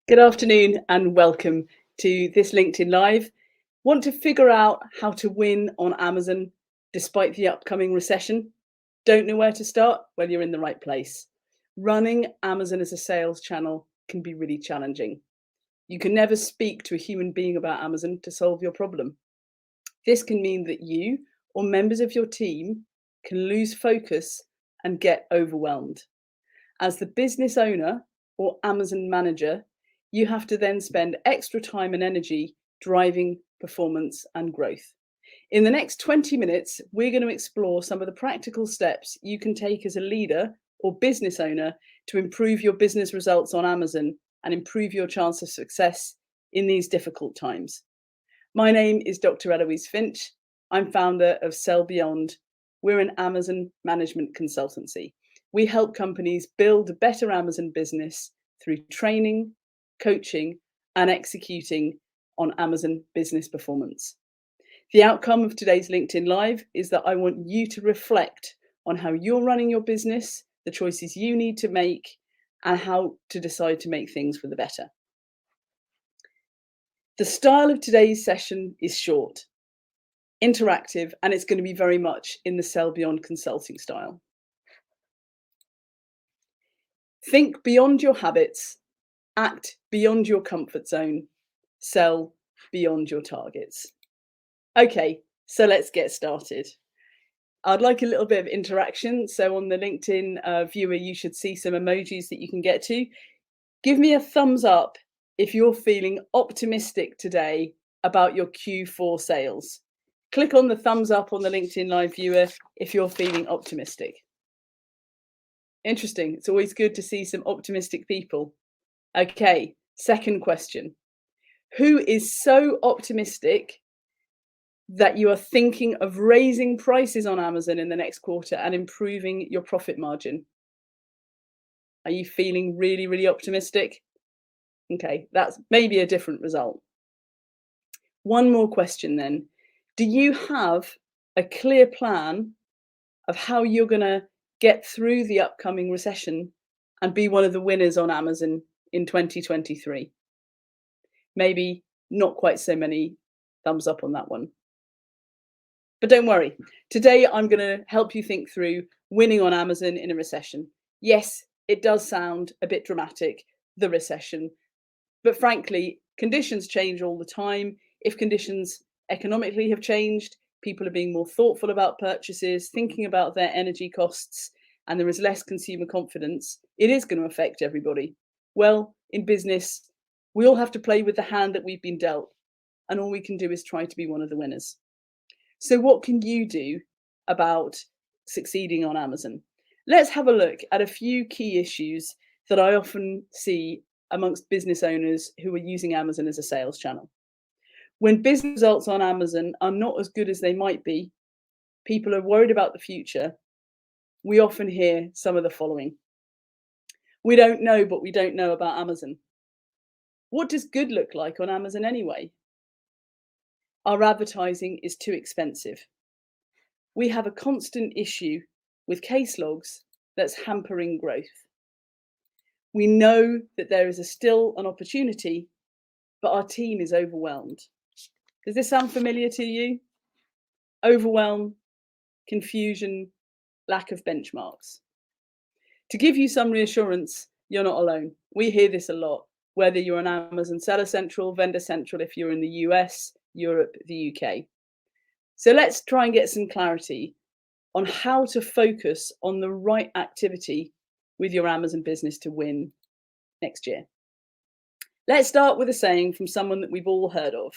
Good afternoon and welcome to this LinkedIn Live. Want to figure out how to win on Amazon despite the upcoming recession? Don't know where to start? Well, you're in the right place. Running Amazon as a sales channel can be really challenging. You can never speak to a human being about Amazon to solve your problem. This can mean that you or members of your team can lose focus and get overwhelmed. As the business owner or Amazon manager, you have to then spend extra time and energy driving performance and growth. In the next 20 minutes, we're going to explore some of the practical steps you can take as a leader or business owner to improve your business results on Amazon and improve your chance of success in these difficult times. My name is Dr. Heloise Finch. I'm founder of Sell Beyond. We're an Amazon management consultancy. We help companies build a better Amazon business through training, coaching, and executing on Amazon business performance. The outcome of today's LinkedIn Live is that I want you to reflect on how you're running your business, the choices you need to make, and how to decide to make things for the better. The style of today's session is short, interactive, and it's going to be very much in the Sell Beyond consulting style. Think beyond your habits, act beyond your comfort zone, sell beyond your targets. Okay, so let's get started. I'd like a little bit of interaction. So on the LinkedIn viewer, you should see some emojis that you can get to. Give me a thumbs up if you're feeling optimistic today about your Q4 sales. Click on the thumbs up on the LinkedIn Live viewer if you're feeling optimistic. Interesting. It's always good to see some optimistic people. Okay, second question. Who is so optimistic that you are thinking of raising prices on Amazon in the next quarter and improving your profit margin? Are you feeling really, really optimistic? Okay, that's maybe a different result. One more question then. Do you have a clear plan of how you're going to get through the upcoming recession and be one of the winners on Amazon in 2023? Maybe not quite so many thumbs up on that one. But don't worry. Today, I'm going to help you think through winning on Amazon in a recession. Yes, it does sound a bit dramatic, the recession. But frankly, conditions change all the time. If conditions economically have changed, people are being more thoughtful about purchases, thinking about their energy costs, and there is less consumer confidence, it is going to affect everybody. Well, in business, we all have to play with the hand that we've been dealt, and all we can do is try to be one of the winners. So what can you do about succeeding on Amazon? Let's have a look at a few key issues that I often see amongst business owners who are using Amazon as a sales channel. When business results on Amazon are not as good as they might be, people are worried about the future. We often hear some of the following. We don't know, but we don't know about Amazon. What does good look like on Amazon anyway? Our advertising is too expensive. We have a constant issue with case logs that's hampering growth. We know that there is still an opportunity, but our team is overwhelmed. Does this sound familiar to you? Overwhelm, confusion, lack of benchmarks. To give you some reassurance, you're not alone. We hear this a lot, whether you're on Amazon Seller Central, Vendor Central, if you're in the US, Europe, the UK. So let's try and get some clarity on how to focus on the right activity with your Amazon business to win next year. Let's start with a saying from someone that we've all heard of,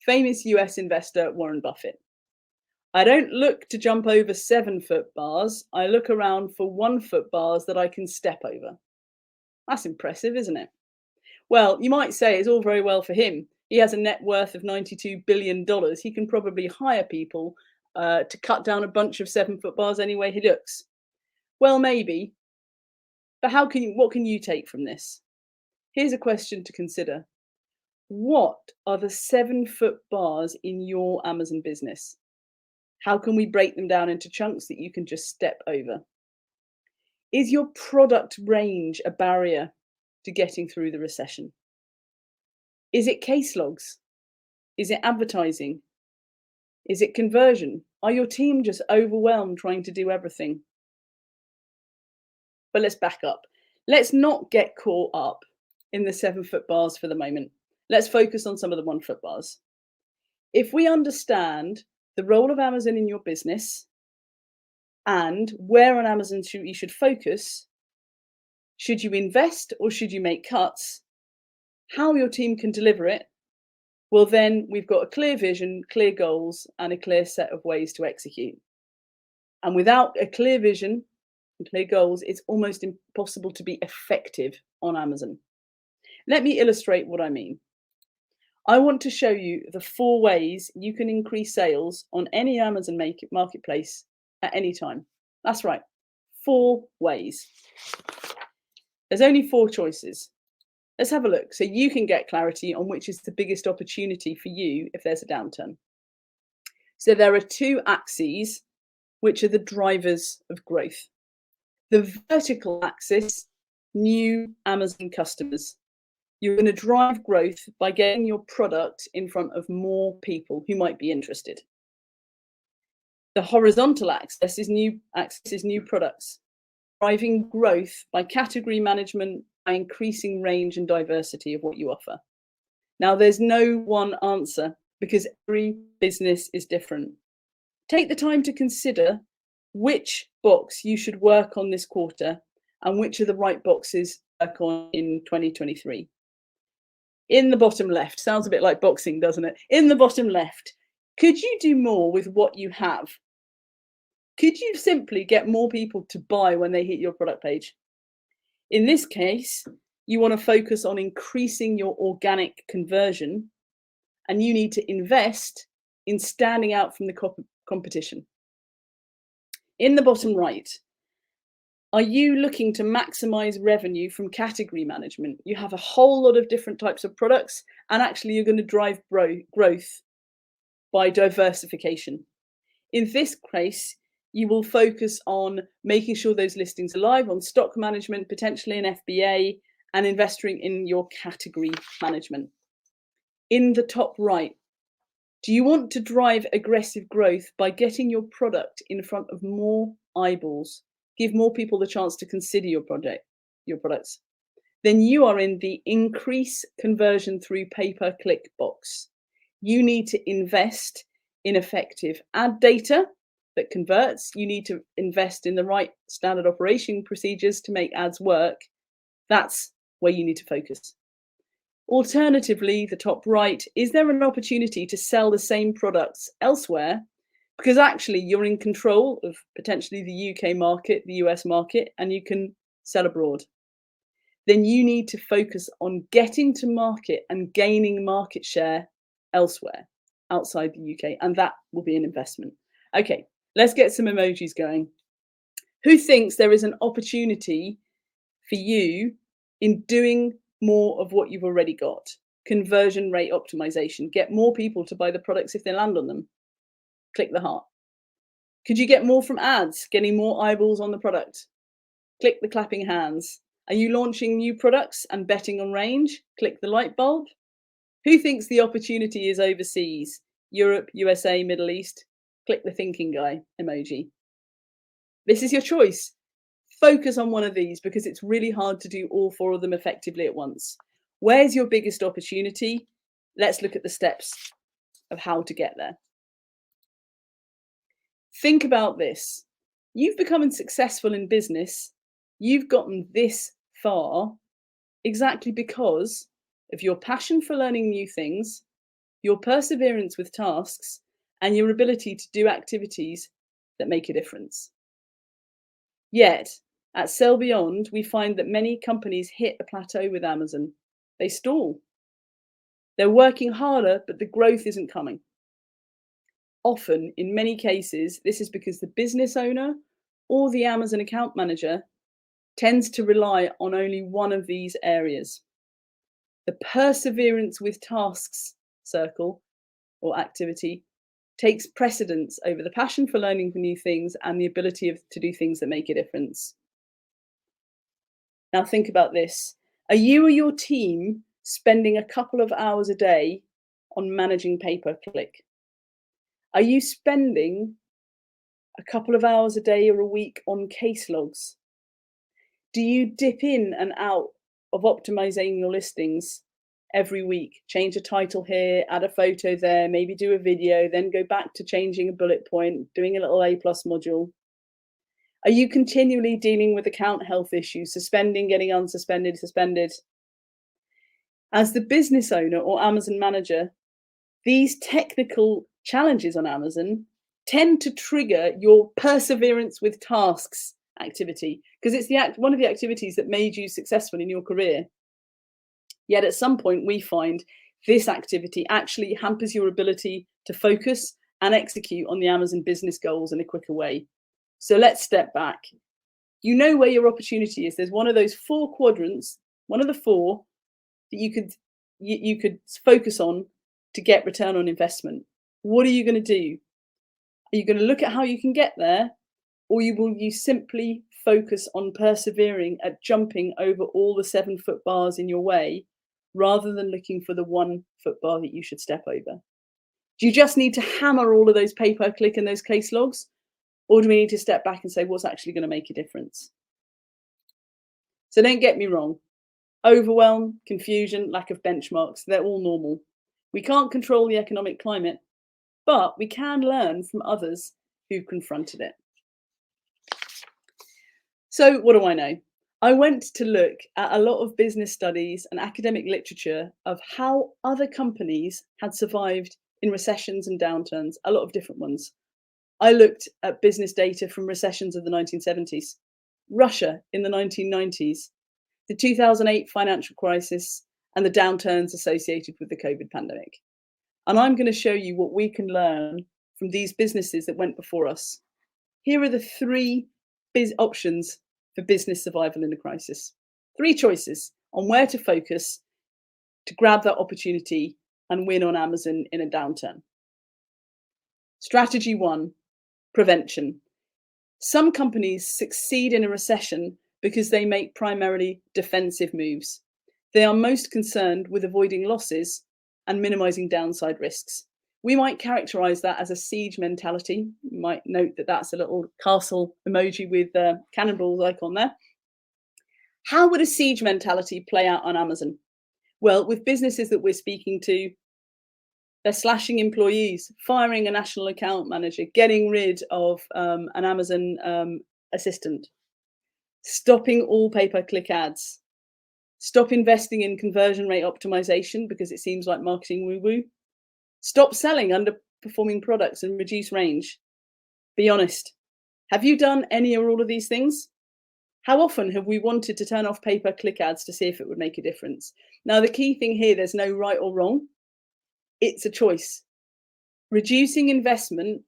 famous US investor Warren Buffett. I don't look to jump over 7-foot bars. I look around for 1-foot bars that I can step over. That's impressive, isn't it? Well, you might say it's all very well for him. He has a net worth of $92 billion. He can probably hire people to cut down a bunch of 7-foot bars any way he looks. Well, maybe. But what can you take from this? Here's a question to consider. What are the 7-foot bars in your Amazon business? How can we break them down into chunks that you can just step over? Is your product range a barrier to getting through the recession? Is it case logs? Is it advertising? Is it conversion? Are your team just overwhelmed trying to do everything? But let's back up. Let's not get caught up in the 7-foot bars for the moment. Let's focus on some of the 1-foot bars. If we understand the role of Amazon in your business and where on Amazon you should focus, should you invest or should you make cuts, how your team can deliver it, well, then we've got a clear vision, clear goals, and a clear set of ways to execute. And without a clear vision and clear goals, it's almost impossible to be effective on Amazon. Let me illustrate what I mean. I want to show you the 4 ways you can increase sales on any Amazon marketplace at any time. That's right, 4 ways. There's only 4 choices. Let's have a look so you can get clarity on which is the biggest opportunity for you if there's a downturn. So there are 2 axes which are the drivers of growth. The vertical axis, new Amazon customers. You're going to drive growth by getting your product in front of more people who might be interested. The horizontal axis is new products, driving growth by category management, by increasing range and diversity of what you offer. Now, there's no one answer because every business is different. Take the time to consider which box you should work on this quarter and which are the right boxes to work on in 2023. In the bottom left, sounds a bit like boxing, doesn't it? In the bottom left, could you do more with what you have? Could you simply get more people to buy when they hit your product page? In this case, you want to focus on increasing your organic conversion, and you need to invest in standing out from the competition. In the bottom right, are you looking to maximize revenue from category management? You have a whole lot of different types of products, and actually you're going to drive growth by diversification. In this case, you will focus on making sure those listings are live, on stock management, potentially an FBA, and investing in your category management. In the top right, do you want to drive aggressive growth by getting your product in front of more eyeballs? Give more people the chance to consider your products. Then you are in the increase conversion through pay-per-click box. You need to invest in effective ad data that converts. You need to invest in the right standard operation procedures to make ads work. That's where you need to focus. Alternatively, the top right, is there an opportunity to sell the same products elsewhere? Because actually you're in control of potentially the UK market, the US market, and you can sell abroad. Then you need to focus on getting to market and gaining market share elsewhere, outside the UK, and that will be an investment. Okay, let's get some emojis going. Who thinks there is an opportunity for you in doing more of what you've already got? Conversion rate optimization. Get more people to buy the products if they land on them. Click the heart. Could you get more from ads? Getting more eyeballs on the product. Click the clapping hands. Are you launching new products and betting on range? Click the light bulb. Who thinks the opportunity is overseas? Europe, USA, Middle East? Click the thinking guy emoji. This is your choice. Focus on one of these because it's really hard to do all 4 of them effectively at once. Where's your biggest opportunity? Let's look at the steps of how to get there. Think about this. You've become successful in business. You've gotten this far exactly because of your passion for learning new things, your perseverance with tasks, and your ability to do activities that make a difference. Yet, at Sell Beyond, we find that many companies hit a plateau with Amazon. They stall. They're working harder, but the growth isn't coming. Often, in many cases, this is because the business owner or the Amazon account manager tends to rely on only one of these areas. The perseverance with tasks circle or activity takes precedence over the passion for learning for new things and the ability to do things that make a difference. Now think about this. Are you or your team spending a couple of hours a day on managing pay-per-click? Are you spending a couple of hours a day or a week on case logs? Do you dip in and out of optimizing your listings every week? Change a title here, add a photo there, maybe do a video, then go back to changing a bullet point, doing a little A+ module. Are you continually dealing with account health issues, suspending, getting unsuspended, suspended? As the business owner or Amazon manager, these technical challenges on Amazon tend to trigger your perseverance with tasks activity, because it's one of the activities that made you successful in your career. Yet at some point we find this activity actually hampers your ability to focus and execute on the Amazon business goals in a quicker way. So let's step back. You know where your opportunity is. There's one of those 4 quadrants, one of the 4 that you could focus on to get return on investment. What are you going to do? Are you going to look at how you can get there, or will you simply focus on persevering at jumping over all the 7-foot bars in your way, rather than looking for the 1-foot bar that you should step over? Do you just need to hammer all of those pay-per-click and those case logs, or do we need to step back and say what's actually going to make a difference? So don't get me wrong. Overwhelm, confusion, lack of benchmarks, they're all normal. We can't control the economic climate, but we can learn from others who've confronted it. So what do I know? I went to look at a lot of business studies and academic literature of how other companies had survived in recessions and downturns, a lot of different ones. I looked at business data from recessions of the 1970s, Russia in the 1990s, the 2008 financial crisis, and the downturns associated with the COVID pandemic. And I'm going to show you what we can learn from these businesses that went before us. Here are the 3 options for business survival in a crisis. 3 choices on where to focus to grab that opportunity and win on Amazon in a downturn. Strategy 1, prevention. Some companies succeed in a recession because they make primarily defensive moves. They are most concerned with avoiding losses and minimizing downside risks. We might characterize that as a siege mentality. You might note that that's a little castle emoji with the cannonballs icon there. How would a siege mentality play out on Amazon? Well, with businesses that we're speaking to, they're slashing employees, firing a national account manager, getting rid of an Amazon assistant, stopping all pay-per-click ads, stop investing in conversion rate optimization because it seems like marketing woo-woo, stop selling underperforming products and reduce range. Be honest. Have you done any or all of these things? How often have we wanted to turn off pay-per-click ads to see if it would make a difference? Now, the key thing here, there's no right or wrong. It's a choice. Reducing investment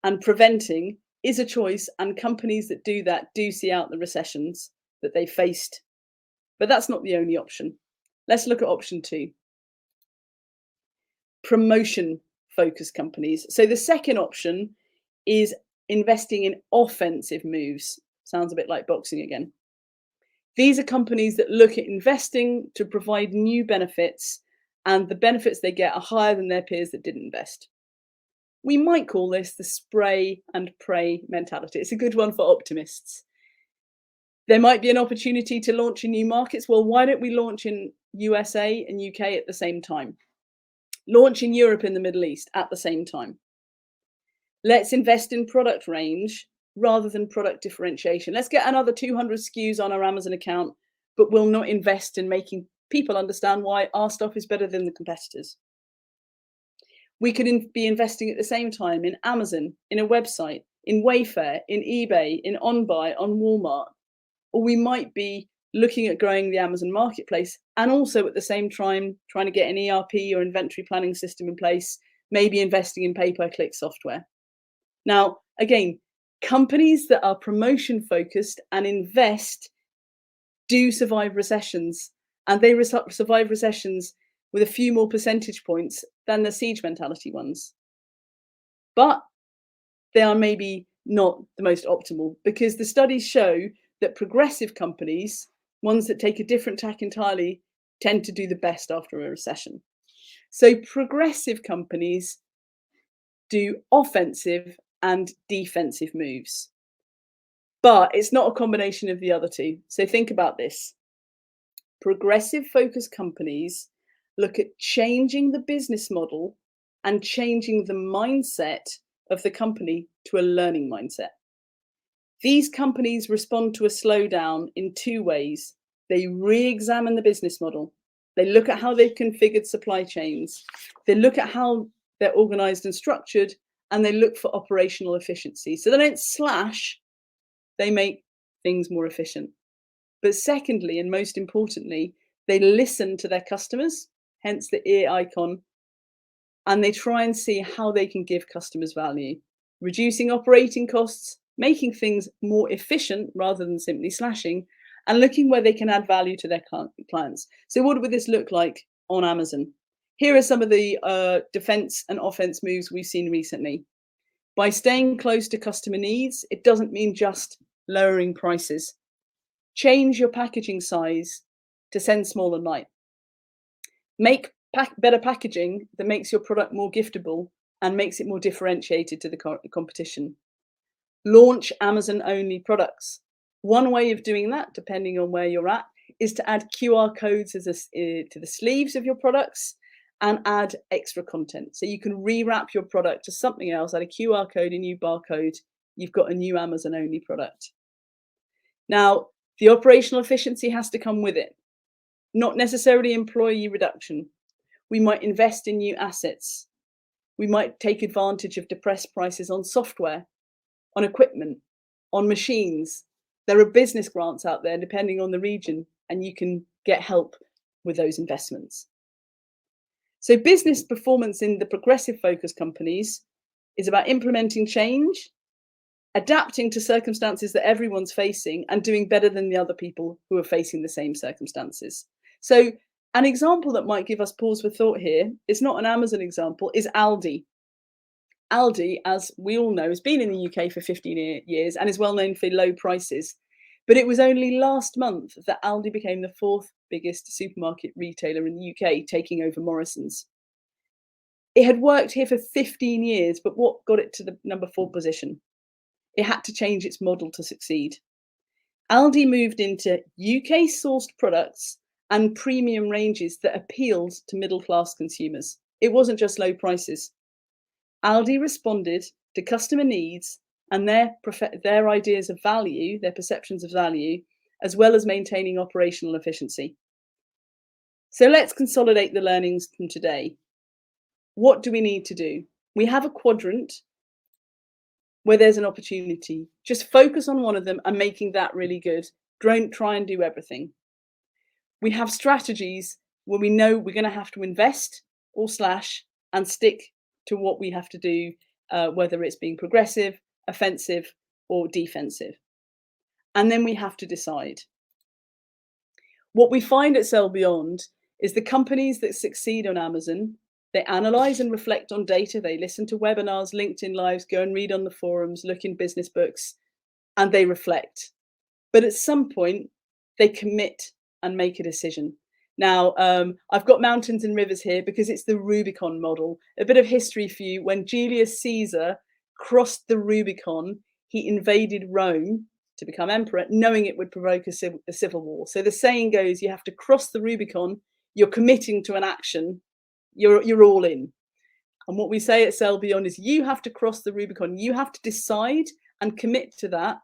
and preventing is a choice, and companies that do that do see out the recessions that they faced. But that's not the only option. Let's look at option 2. Promotion-focused companies. So the second option is investing in offensive moves. Sounds a bit like boxing again. These are companies that look at investing to provide new benefits, and the benefits they get are higher than their peers that didn't invest. We might call this the spray and pray mentality. It's a good one for optimists. There might be an opportunity to launch in new markets. Well, why don't we launch in USA and UK at the same time? Launch in Europe and the Middle East at the same time. Let's invest in product range rather than product differentiation. Let's get another 200 SKUs on our Amazon account, but we'll not invest in making people understand why our stuff is better than the competitors. We could be investing at the same time in Amazon, in a website, in Wayfair, in eBay, in OnBuy, on Walmart. Or we might be looking at growing the Amazon marketplace and also at the same time trying to get an ERP or inventory planning system in place, maybe investing in pay-per-click software. Now, again, companies that are promotion focused and invest do survive recessions, and they survive recessions with a few more percentage points than the siege mentality ones. But they are maybe not the most optimal, because the studies show that progressive companies, ones that take a different tack entirely, tend to do the best after a recession. So progressive companies do offensive and defensive moves. But it's not a combination of the other two. So think about this. Progressive focused companies look at changing the business model and changing the mindset of the company to a learning mindset. These companies respond to a slowdown in two ways. They re-examine the business model. They look at how they've configured supply chains. They look at how they're organized and structured, and they look for operational efficiency. So they don't slash, they make things more efficient. But secondly, and most importantly, they listen to their customers, hence the ear icon, and they try and see how they can give customers value, reducing operating costs, making things more efficient rather than simply slashing, and looking where they can add value to their clients. So what would this look like on Amazon? Here are some of the defense and offense moves we've seen recently. By staying close to customer needs, it doesn't mean just lowering prices. Change your packaging size to send small and light. Make better packaging that makes your product more giftable and makes it more differentiated to the competition. Launch Amazon-only products. One way of doing that, depending on where you're at, is to add QR codes to the sleeves of your products and add extra content. So you can rewrap your product to something else, add a QR code, a new barcode, you've got a new Amazon-only product. Now, the operational efficiency has to come with it, not necessarily employee reduction. We might invest in new assets. We might take advantage of depressed prices on software, on equipment, on machines. There are business grants out there depending on the region, and you can get help with those investments. So business performance in the progressive focus companies is about implementing change, adapting to circumstances that everyone's facing, and doing better than the other people who are facing the same circumstances. So an example that might give us pause for thought here, it's not an Amazon example, is Aldi. Aldi, as we all know, has been in the UK for 15 years and is well known for low prices. But it was only last month that Aldi became the fourth biggest supermarket retailer in the UK, taking over Morrison's. It had worked here for 15 years, but what got it to the number 4 position? It had to change its model to succeed. Aldi moved into UK-sourced products and premium ranges that appealed to middle-class consumers. It wasn't just low prices. Aldi responded to customer needs and their ideas of value, their perceptions of value, as well as maintaining operational efficiency. So let's consolidate the learnings from today. What do we need to do? We have a quadrant where there's an opportunity. Just focus on one of them and making that really good. Don't try and do everything. We have strategies where we know we're going to have to invest or slash and stick to what we have to do, whether it's being progressive, offensive, or defensive. And then we have to decide. What we find at Sell Beyond is the companies that succeed on Amazon, they analyze and reflect on data, they listen to webinars, LinkedIn Lives, go and read on the forums, look in business books, and they reflect. But at some point, they commit and make a decision. Now, I've got mountains and rivers here because it's the Rubicon model. A bit of history for you. When Julius Caesar crossed the Rubicon, he invaded Rome to become emperor, knowing it would provoke a civil war. So the saying goes, you have to cross the Rubicon, you're committing to an action, you're all in. And what we say at Sell Beyond is you have to cross the Rubicon. You have to decide and commit to that,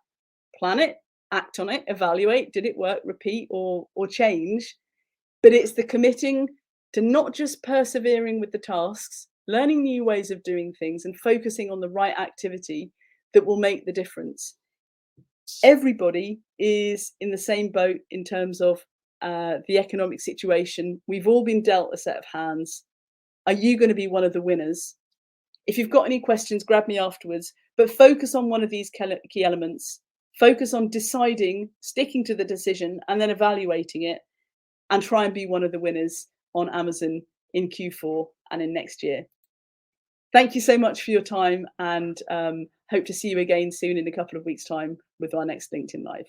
plan it, act on it, evaluate, did it work, repeat or change. But it's the committing to not just persevering with the tasks, learning new ways of doing things and focusing on the right activity that will make the difference. Everybody is in the same boat in terms of the economic situation. We've all been dealt a set of hands. Are you going to be one of the winners? If you've got any questions, grab me afterwards, but focus on one of these key elements. Focus on deciding, sticking to the decision, and then evaluating it, and try and be one of the winners on Amazon in Q4 and in next year. Thank you so much for your time, and hope to see you again soon in a couple of weeks' time with our next LinkedIn Live.